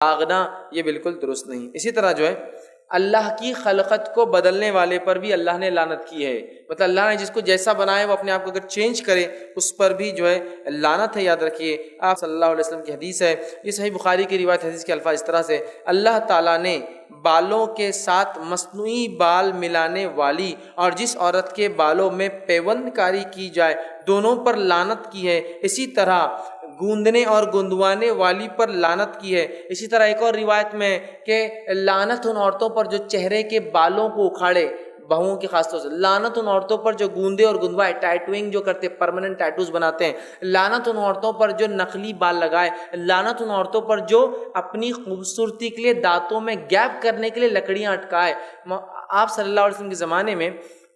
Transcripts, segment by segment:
داغنا یہ بالکل درست نہیں۔ اسی طرح جو ہے اللہ کی خلقت کو بدلنے والے پر بھی اللہ نے لعنت کی ہے، مطلب اللہ نے جس کو جیسا بنایا وہ اپنے آپ کو اگر چینج کرے اس پر بھی جو ہے لعنت ہے، یاد رکھیے۔ آپ صلی اللہ علیہ وسلم کی حدیث ہے، یہ صحیح بخاری کی روایت، حدیث کے الفاظ اس طرح سے، اللہ تعالیٰ نے بالوں کے ساتھ مصنوعی بال ملانے والی اور جس عورت کے بالوں میں پیوند کاری کی جائے دونوں پر لعنت کی ہے، اسی طرح گوندنے اور گندوانے والی پر لعنت کی ہے۔ اسی طرح ایک اور روایت میں کہ لعنت ان عورتوں پر جو چہرے کے بالوں کو اکھاڑے، بہوؤں کی خاص طور سے، لعنت ان عورتوں پر جو گوندے اور گندوائے، ٹیٹوئنگ جو کرتے، پرماننٹ ٹیٹوز بناتے ہیں، لعنت ان عورتوں پر جو نقلی بال لگائے، لعنت ان عورتوں پر جو اپنی خوبصورتی کے لیے دانتوں میں گیپ کرنے کے لیے لکڑیاں اٹکائے۔ آپ صلی اللہ علیہ وسلم کے زمانے میں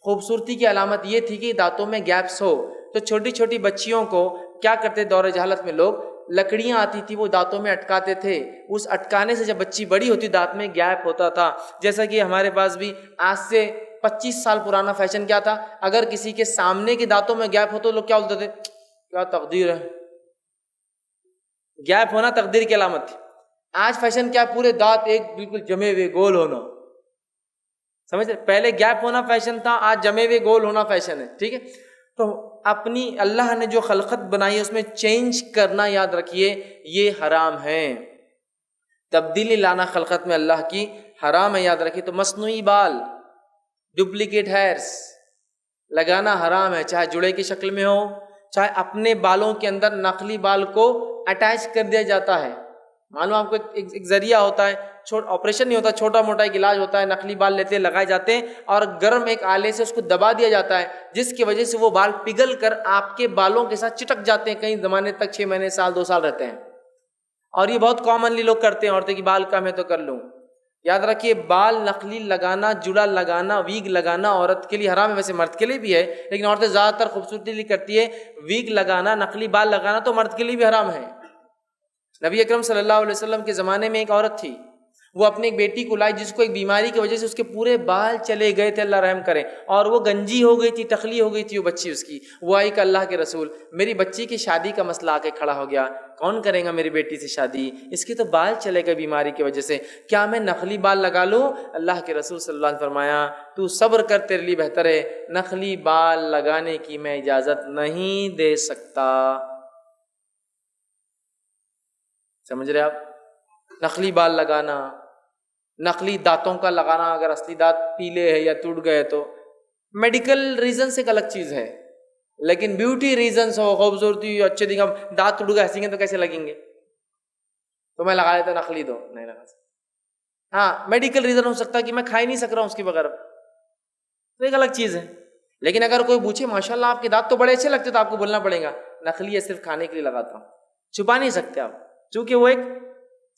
خوبصورتی کی علامت یہ تھی کہ دانتوں میں گیپس ہو، تو چھوٹی چھوٹی بچیوں کو کیا کرتے، دور جہالت میں لوگ لکڑیاں آتی تھی وہ دانتوں میں اٹکاتے تھے، اس اٹکانے سے جب بچی بڑی ہوتی دانت میں گیپ ہوتا تھا۔ جیسا کہ ہمارے پاس بھی آج سے 25 سال پرانا فیشن کیا تھا، اگر کسی کے سامنے کے دانتوں میں گیپ ہو تو لوگ کیا بولتے تھے، کیا تقدیر ہے، گیپ ہونا تقدیر کی علامت تھی۔ آج فیشن کیا، پورے دانت ایک بالکل جمے ہوئے گول ہونا، سمجھ رہے، پہلے گیپ ہونا فیشن تھا، آج جمے ہوئے گول ہونا فیشن ہے، ٹھیک ہے۔ تو اپنی اللہ نے جو خلقت بنائی ہے اس میں چینج کرنا، یاد رکھیے یہ حرام ہے، تبدیلی لانا خلقت میں اللہ کی حرام ہے، یاد رکھیے۔ تو مصنوعی بال، ڈپلیکیٹ ہیئرس لگانا حرام ہے، چاہے جڑے کی شکل میں ہو، چاہے اپنے بالوں کے اندر نقلی بال کو اٹیچ کر دیا جاتا ہے۔ معلوم آپ کو ایک ذریعہ ہوتا ہے، آپریشن نہیں ہوتا، چھوٹا موٹا ایک علاج ہوتا ہے، نقلی بال لیتے لگائے جاتے ہیں اور گرم ایک آلے سے اس کو دبا دیا جاتا ہے، جس کی وجہ سے وہ بال پگھل کر آپ کے بالوں کے ساتھ چٹک جاتے ہیں، کئی زمانے تک 6 مہینے، سال، 2 سال رہتے ہیں، اور یہ بہت کامنلی لوگ کرتے ہیں، عورتیں کی بال کم ہے تو کر لوں۔ یاد رکھیے بال نقلی لگانا، جڑا لگانا، ویگ لگانا عورت کے لیے حرام ہے، ویسے مرد کے لیے بھی ہے، لیکن عورتیں زیادہ تر خوبصورتی لیے کرتی ہے، ویگ لگانا، نقلی بال لگانا تو مرد کے لیے بھی حرام ہے۔ نبی اکرم صلی اللہ علیہ وسلم کے زمانے میں ایک عورت تھی، وہ اپنی ایک بیٹی کو لائی جس کو ایک بیماری کی وجہ سے اس کے پورے بال چلے گئے تھے، اللہ رحم کرے، اور وہ گنجی ہو گئی تھی، ٹخلی ہو گئی تھی وہ بچی اس کی۔ وہ آئی کہ اللہ کے رسول، میری بچی کی شادی کا مسئلہ آ کے کھڑا ہو گیا، کون کرے گا میری بیٹی سے شادی، اس کی تو بال چلے گئے بیماری کی وجہ سے، کیا میں نقلی بال لگا لوں؟ اللہ کے رسول صلی اللہ علیہ وسلم نے فرمایا تو صبر کر، تیرے لیے بہتر ہے، نقلی بال لگانے کی میں اجازت نہیں دے سکتا۔ سمجھ رہے آپ؟ نقلی بال لگانا، نقلی دانتوں کا لگانا، اگر اصلی دانت پیلے ہیں یا ٹوٹ گئے تو میڈیکل ریزن سے ایک الگ چیز ہے، لیکن بیوٹی ریزنس ہو، خوبصورتی، اچھے دکھا، دانت ٹوٹ گئے ہنسیں گے تو کیسے لگیں گے، تو میں لگا لیتا نقلی، دو نہیں لگا سکتا۔ ہاں میڈیکل ریزن ہو سکتا ہے کہ میں کھا ہی نہیں سک رہا ہوں اس کے بغیر، تو ایک الگ چیز ہے۔ لیکن اگر کوئی پوچھے ماشاء اللہ آپ کے دانت تو بڑے اچھے لگتے، تو آپ کو بولنا پڑے گا نقلی ہے، صرف کھانے کے لیے لگاتا ہوں، چھپا نہیں سکتے آپ، چونکہ وہ ایک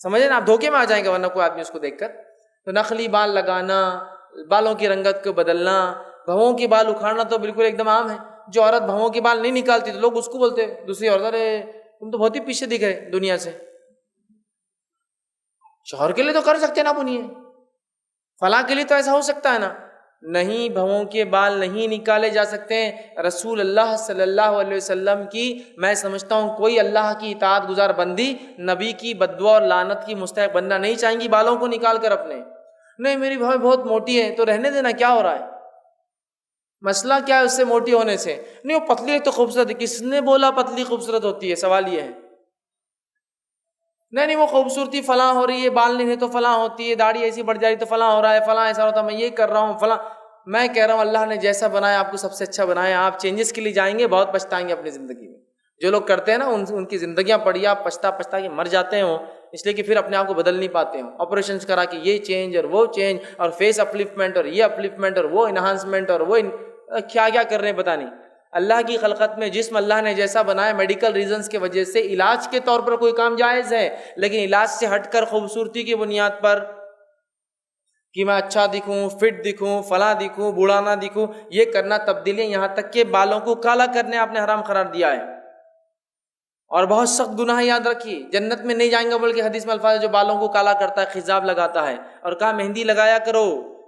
سمجھے نا، آپ دھوکے میں آ جائیں گے ورنہ کوئی آدمی اس کو دیکھ کر۔ تو نقلی بال لگانا، بالوں کی رنگت کو بدلنا، بھووں کے بال اکھاڑنا تو بالکل ایک دم عام ہے۔ جو عورت بھووں کے بال نہیں نکالتی تو لوگ اس کو بولتے دوسری عورت، ارے تم تو بہت ہی پیچھے دکھ رہے دنیا سے، شوہر کے لیے تو کر سکتے نا بنیے، فلاں کے لیے تو ایسا ہو سکتا ہے نا، نہیں، بھووں کے بال نہیں نکالے جا سکتے۔ رسول اللہ صلی اللہ علیہ وسلم کی میں سمجھتا ہوں کوئی اللہ کی اطاعت گزار بندی نبی کی بددعا اور لعنت کی مستحق بننا نہیں چاہیں گی بالوں کو نکال کر اپنے، نہیں میری بھویں بہت موٹی ہے تو رہنے دینا، کیا ہو رہا ہے، مسئلہ کیا ہے اس سے موٹی ہونے سے، نہیں وہ پتلی ہے تو خوبصورت ہے، کس نے بولا پتلی خوبصورت ہوتی ہے، سوال یہ ہے، نہیں وہ خوبصورتی فلاں ہو رہی ہے، بال نہیں ہے تو فلاں ہوتی ہے، داڑھی ایسی بڑھ جائے تو فلاں ہو رہا ہے، فلاں ایسا ہوتا ہے، میں یہ کر رہا ہوں فلاں۔ میں کہہ رہا ہوں اللہ نے جیسا بنایا آپ کو سب سے اچھا بنایا، آپ چینجز کے لیے جائیں گے بہت پچھتائیں گے اپنی زندگی میں۔ جو لوگ کرتے ہیں نا ان کی زندگیاں پڑی، آپ پچھتا کے مر جاتے ہیں، اس لیے کہ پھر اپنے آپ کو بدل نہیں پاتے ہیں، آپریشنز کرا کے یہ چینج اور وہ چینج اور فیس اپلفمنٹ اور یہ اپلفمنٹ اور وہ انہانسمنٹ اور وہ کیا کیا کر رہے ہیں پتہ نہیں۔ اللہ کی خلقت میں جسم اللہ نے جیسا بنایا، میڈیکل ریزنز کی وجہ سے علاج کے طور پر کوئی کام جائز ہے، لیکن علاج سے ہٹ کر خوبصورتی کی بنیاد پر کہ میں اچھا دکھوں، فٹ دکھوں، فلاں دکھوں، بوڑھا نہ دکھوں، یہ کرنا تبدیلیاں، یہاں تک کہ بالوں کو کالا کرنے آپ نے حرام قرار دیا ہے، اور بہت سخت گناہ، یاد رکھیے جنت میں نہیں جائیں گے، بلکہ حدیث میں الفاظ ہے جو بالوں کو کالا کرتا ہے، خضاب لگاتا ہے، اور کہا مہندی لگایا کرو،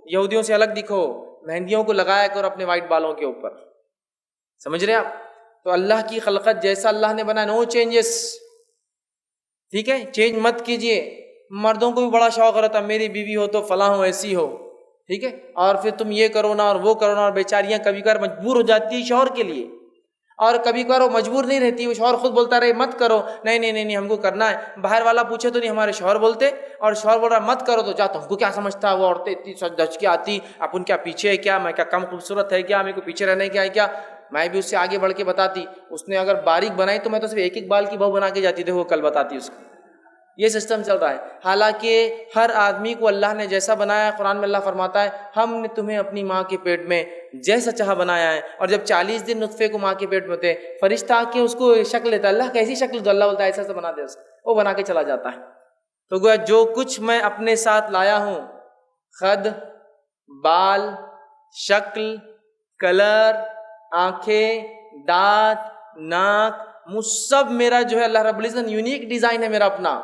یہودیوں سے الگ دکھو، مہندیوں کو لگایا کرو اپنے وائٹ بالوں کے اوپر، سمجھ رہے آپ؟ تو اللہ کی خلقت جیسا اللہ نے بنایا، نو چینجز، ٹھیک ہے، چینج مت کیجئے۔ مردوں کو بھی بڑا شوق رہتا میری بیوی ہو تو فلاں ہو ایسی ہو، ٹھیک ہے، اور پھر تم یہ کرو نا اور وہ کرو نا، اور بیچاریاں کبھی کبھار مجبور ہو جاتی ہے شوہر کے لیے، اور کبھی کبھار وہ مجبور نہیں رہتی، وہ شوہر خود بولتا رہے مت کرو، نہیں نہیں نہیں نہیں ہم کو کرنا ہے، باہر والا پوچھے تو نہیں ہمارے شوہر بولتے، اور شوہر بول رہا مت کرو تو جاتا ہم کو کیا سمجھتا ہے، وہ عورتیں اتنی سج دھج کے آتی، اپن کیا پیچھے ہے کیا، میں کیا کم خوبصورت ہے کیا، میرے کو پیچھے رہنے کیا ہے کیا، میں بھی اس سے آگے بڑھ کے بتاتی، اس نے اگر باریک بنائی تو میں تو صرف ایک ایک بال کی بہو بنا کے جاتی تھی، وہ کل بتاتی اس کو، یہ سسٹم چل رہا ہے۔ حالانکہ ہر آدمی کو اللہ نے جیسا بنایا ہے، قرآن میں اللہ فرماتا ہے ہم نے تمہیں اپنی ماں کے پیٹ میں جیسا چاہا بنایا ہے، اور جب 40 دن نطفے کو ماں کے پیٹ میں ہوتے فرشتہ آ کے اس کو شکل لیتا ہے، اللہ کیسی شکل دو، اللہ بولتا ہے ایسا سے بنا دے اس کو، وہ بنا کے چلا جاتا ہے۔ تو گویا جو کچھ میں اپنے ساتھ لایا ہوں، خد، بال، شکل، کلر، آنکھیں، دانت، ناک، منہ، سب میرا جو ہے اللہ رب العزت یونیک ڈیزائن ہے میرا اپنا،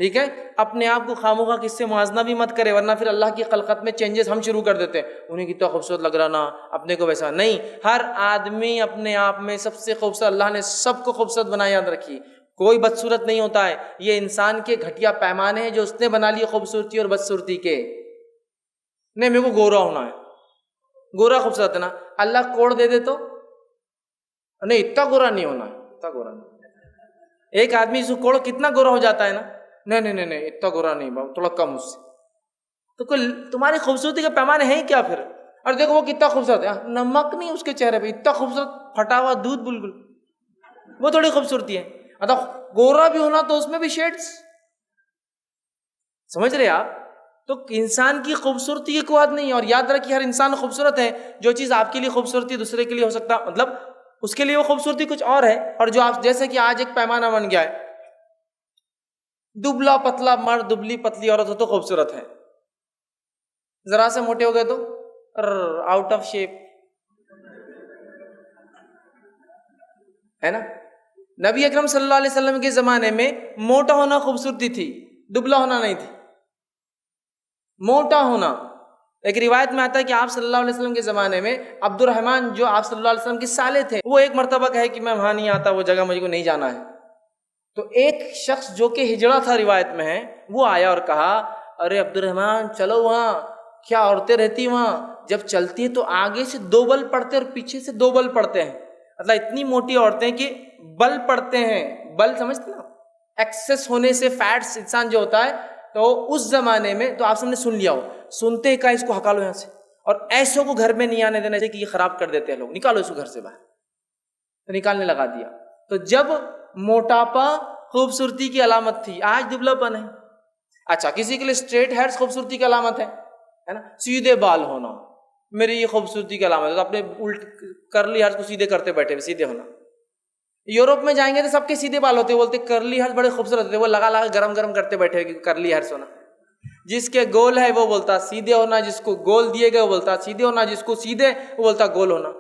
ٹھیک ہے، اپنے آپ کو خامخواہ کس سے موازنہ بھی مت کرے، ورنہ پھر اللہ کی خلقت میں چینجز ہم شروع کر دیتے ہیں، انہیں کتنا خوبصورت لگ رہا نا، اپنے کو ویسا نہیں، ہر آدمی اپنے آپ میں سب سے خوبصورت، اللہ نے سب کو خوبصورت بنایا، یاد رکھیے کوئی بدصورت نہیں ہوتا ہے، یہ انسان کے گھٹیا پیمانے ہیں جو اس نے بنا لیے خوبصورتی اور بدصورتی کے، نہیں میرے کو گورا ہونا ہے، گورا خوبصورت ہے نا، اللہ کوڑ دے دے تو نہیں اتنا گورا نہیں ہونا ہے، اتنا گورا نہیں، ایک آدمی سے کوڑ کتنا گورا ہو جاتا ہے نا، نہیں نہیں نہیں نہیں اتنا گورا نہیں، تھوڑا کم اس سے، تو کوئی تمہاری خوبصورتی کے پیمانے ہیں کیا پھر، اور دیکھو وہ کتنا خوبصورت ہے، نمک نہیں اس کے چہرے پہ، اتنا خوبصورت پھٹا ہوا دودھ بالکل، وہ تھوڑی خوبصورتی ہے، مطلب گورا بھی ہونا تو اس میں بھی شیڈز، سمجھ رہے آپ، تو انسان کی خوبصورتی کی کوئی حد نہیں ہے، اور یاد رکھیے ہر انسان خوبصورت ہے، جو چیز آپ کے لیے خوبصورتی دوسرے کے لیے ہو سکتا، مطلب اس کے لیے وہ خوبصورتی کچھ اور ہے، اور جو آپ جیسے کہ آج ایک پیمانہ بن گیا ہے، دبلا پتلا مرد دبلی پتلی عورت ہو تو خوبصورت ہے، ذرا سے موٹے ہو گئے تو آؤٹ آف شیپ ہے نا۔ نبی اکرم صلی اللہ علیہ وسلم کے زمانے میں موٹا ہونا خوبصورتی تھی، دبلا ہونا نہیں تھی، موٹا ہونا۔ ایک روایت میں آتا ہے کہ آپ صلی اللہ علیہ وسلم کے زمانے میں عبد الرحمن جو آپ صلی اللہ علیہ وسلم کے سالے تھے، وہ ایک مرتبہ کہے کہ میں وہاں نہیں آتا، وہ جگہ مجھے کو نہیں جانا ہے، تو ایک شخص جو کہ ہجڑا تھا روایت میں ہے، وہ آیا اور کہا ارے عبد الرحمن چلو وہاں، کیا عورتیں رہتی وہاں، جب چلتی ہیں تو آگے سے 2 بل پڑتے اور پیچھے سے 2 بل پڑتے ہیں، مطلب اتنی موٹی عورتیں کہ بل پڑتے ہیں، بل سمجھتے نا، ایکسس ہونے سے فیٹس انسان جو ہوتا ہے، تو اس زمانے میں تو آپ سب نے سن لیا ہو، سنتے کا اس کو ہکالو یہاں سے، اور ایسوں کو گھر میں نہیں آنے دینا چاہیے کہ یہ خراب کر دیتے ہیں لوگ، نکالو اس کو گھر سے باہر، تو نکالنے لگا دیا۔ تو جب موٹاپا خوبصورتی کی علامت تھی، آج دبلا پن ہے۔ اچھا کسی کے لیے اسٹریٹ ہیئرز خوبصورتی کی علامت ہے نا، سیدھے بال ہونا میری یہ خوبصورتی کی علامت ہے، تو اپنے الٹ کرلی ہیئرز کو سیدھے کرتے بیٹھے ہوئے، سیدھے ہونا۔ یورپ میں جائیں گے تو سب کے سیدھے بال ہوتے ہیں، بولتے کرلی ہیئرز بڑے خوبصورت ہوتے ہیں، وہ لگا لگا گرم گرم کرتے بیٹھے ہوئے کہ کرلی ہیئرز ہونا۔ جس کے گول ہے وہ بولتا سیدھے ہونا، جس کو گول دیے گئے وہ بولتا سیدھے ہونا، جس کو سیدھے وہ بولتا گول ہونا۔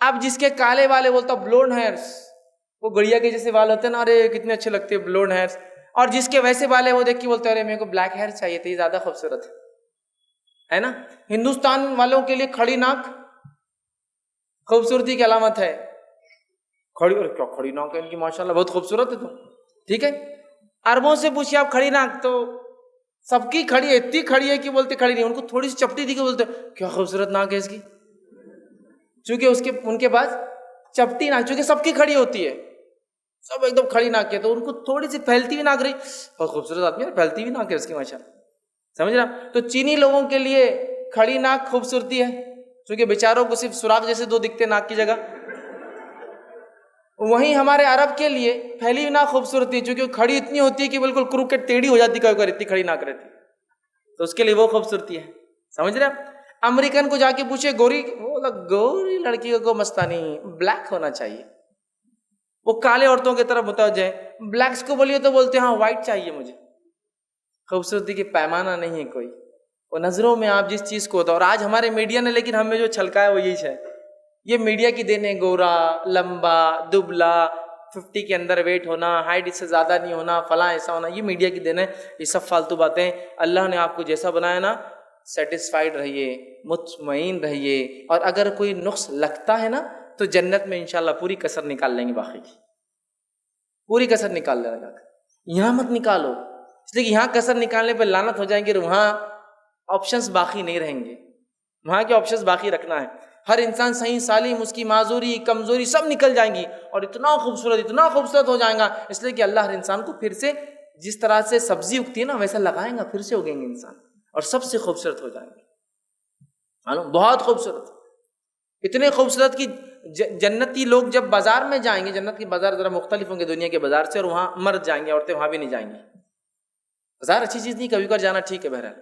اب جس کے کالے والے بولتا بلونڈ ہیئرز، وہ گڑیا کے جیسے بال ہوتے ہیں نا، ارے کتنے اچھے لگتے ہیں بلونڈ ہیئرز، اور جس کے ویسے بال ہے وہ دیکھ کے بولتے ہیں ارے میرے کو بلیک ہیئر چاہیے تھے، یہ زیادہ خوبصورت ہے نا۔ ہندوستان والوں کے لیے کھڑی ناک خوبصورتی کی علامت ہے، کھڑی، اور کیا کھڑی ناک ہے ان کی، ماشاءاللہ بہت خوبصورت ہے، تو ٹھیک ہے۔ عربوں سے پوچھیے آپ کھڑی ناک، تو سب کی کھڑی ہے، اتنی کھڑی ہے کہ بولتے کھڑی نہیں، ان کو تھوڑی سی چپٹی دی کہ بولتے کیا خوبصورت ناک ہے اس کی، چونکہ ان کے پاس چپٹی ناک، چونکہ سب کی کھڑی ہوتی ہے، سب ایک دم کھڑی ناک ہے، تو ان کو تھوڑی سی پھیلتی ہوئی ناک رہی، بہت خوبصورت آدمی ہے، پھیلتی ہوئی ناک ہے اس کی ماشاءاللہ، سمجھ رہا۔ تو چینی لوگوں کے لیے کھڑی ناک خوبصورتی ہے، چونکہ بیچاروں کو صرف سوراخ جیسے 2 دکھتے ناک کی جگہ۔ وہیں ہمارے عرب کے لیے پھیلی ہوئی ناک خوبصورتی ہے، چونکہ کھڑی اتنی ہوتی ہے کہ بالکل کروکٹ ٹیڑھی ہو جاتی، کبھی اتنی کھڑی ناک رہتی، تو اس کے لیے وہ خوبصورتی ہے، سمجھ رہے آپ۔ امریکن کو جا کے پوچھے گوری، وہ گوری لڑکی کو مستانی بلیک ہونا چاہیے، وہ کالے عورتوں کی طرف متوجہ ہے، بلیکس کو بولیے تو بولتے ہیں ہاں وائٹ چاہیے مجھے۔ خوبصورتی کے پیمانہ نہیں ہے کوئی، وہ نظروں میں آپ جس چیز کو ہوتا ہے، اور آج ہمارے میڈیا نے لیکن ہمیں جو چھلکایا وہ یہی ہے، یہ میڈیا کی دین ہے، گورا، لمبا، دبلا، 50 کے اندر ویٹ ہونا، ہائٹ اس سے زیادہ نہیں ہونا، فلاں ایسا ہونا، یہ میڈیا کی دین ہے، یہ سب فالتو باتیں۔ اللہ نے آپ کو جیسا بنایا نا، سیٹسفائیڈ رہیے، مطمئن رہیے، اور اگر کوئی نقص لگتا ہے نا تو جنت میں انشاءاللہ پوری کسر نکال لیں گے، باقی کی پوری کسر نکال لیں گے، یہاں مت نکالو، اس لیے کہ یہاں کسر نکالنے پہ لعنت ہو جائیں گی اور وہاں آپشنز باقی نہیں رہیں گے. وہاں کے آپشنز باقی رکھنا ہے. ہر انسان صحیح سالم، اس کی معذوری کمزوری سب نکل جائیں گی اور اتنا خوبصورت ہو جائے گا. اس لیے کہ اللہ ہر انسان کو پھر سے جس طرح سے سبزی اگتی ہے نا ویسا لگائیں گا، پھر سے اگیں گے انسان اور سب سے خوبصورت ہو جائیں گے. معلوم بہت خوبصورت، اتنے خوبصورت کہ جنتی لوگ جب بازار میں جائیں گے، جنت کے بازار ذرا مختلف ہوں گے دنیا کے بازار سے، اور وہاں مرد جائیں گے، عورتیں وہاں بھی نہیں جائیں گی. بازار اچھی چیز نہیں، کبھی کبھار جانا ٹھیک ہے بہرحال.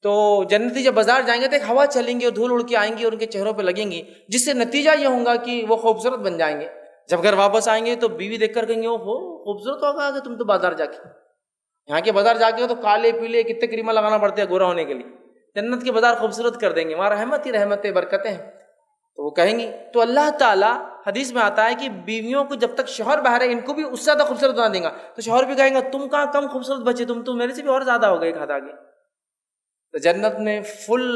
تو جنتی جب بازار جائیں گے تو ایک ہوا چلیں گی اور دھول اڑ کے آئیں گی اور ان کے چہروں پہ لگیں گی، جس سے نتیجہ یہ ہوگا کہ وہ خوبصورت بن جائیں گے. جب گھر واپس آئیں گے تو بیوی دیکھ کر کہیں گے اوہو خوبصورت ہوگا کہ تم تو بازار جا کے. یہاں کے بازار جا کے تو کالے پیلے کتنے کریمہ لگانا پڑتے ہیں گورا ہونے کے لیے. جنت کے بازار خوبصورت کر دیں گے، وہاں رحمت ہی رحمت ہے، برکتیں ہیں. تو وہ کہیں گی. تو اللہ تعالیٰ حدیث میں آتا ہے کہ بیویوں کو جب تک شوہر باہر ہے ان کو بھی اس سے زیادہ خوبصورت بنا دیں گا. تو شوہر بھی کہیں گا تم کہاں کم خوبصورت بچے، تم تو میرے سے بھی اور زیادہ ہو گئے ایک ہاتھ آگے. تو جنت میں فل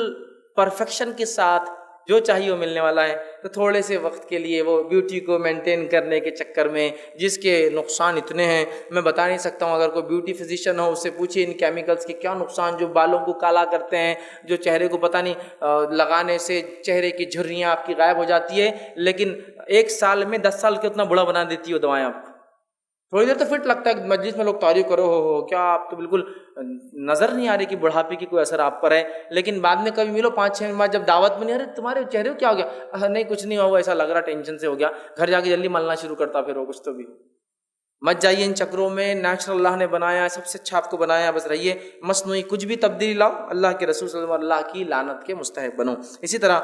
پرفیکشن کے ساتھ جو چاہیے وہ ملنے والا ہے. تو تھوڑے سے وقت کے لیے وہ بیوٹی کو مینٹین کرنے کے چکر میں جس کے نقصان اتنے ہیں میں بتا نہیں سکتا ہوں. اگر کوئی بیوٹی فزیشین ہو اس سے پوچھیے ان کیمیکلز کے کیا نقصان، جو بالوں کو کالا کرتے ہیں، جو چہرے کو پتہ نہیں لگانے سے چہرے کی جھریاں آپ کی غائب ہو جاتی ہے، لیکن 1 سال میں 10 سال کے اتنا بڑا بنا دیتی ہے دوائیں آپ کو. تھوڑی دیر تو فٹ لگتا ہے، مجلس میں لوگ تعریف کرو ہو کیا آپ تو بالکل نظر نہیں آ رہی کہ بڑھاپے کی کوئی اثر آپ پر ہے. لیکن بعد میں کبھی ملو 5-6 مہینے بعد جب دعوت میں نہیں، ارے تمہارے چہرے کو کیا ہو گیا؟ نہیں کچھ نہیں ہوا، ایسا لگ رہا ٹینشن سے ہو گیا. گھر جا کے جلدی ملنا شروع کرتا پھر وہ کچھ تو بھی. مت جائیے ان چکروں میں، نیچرل اللہ نے بنایا سب سے اچھا آپ کو بنایا، بس رہیے مصنوعی کچھ بھی تبدیلی لاؤ اللہ کے رسول صلی اللہ علیہ وسلم اللہ کی لعنت کے مستحق بنو. اسی طرح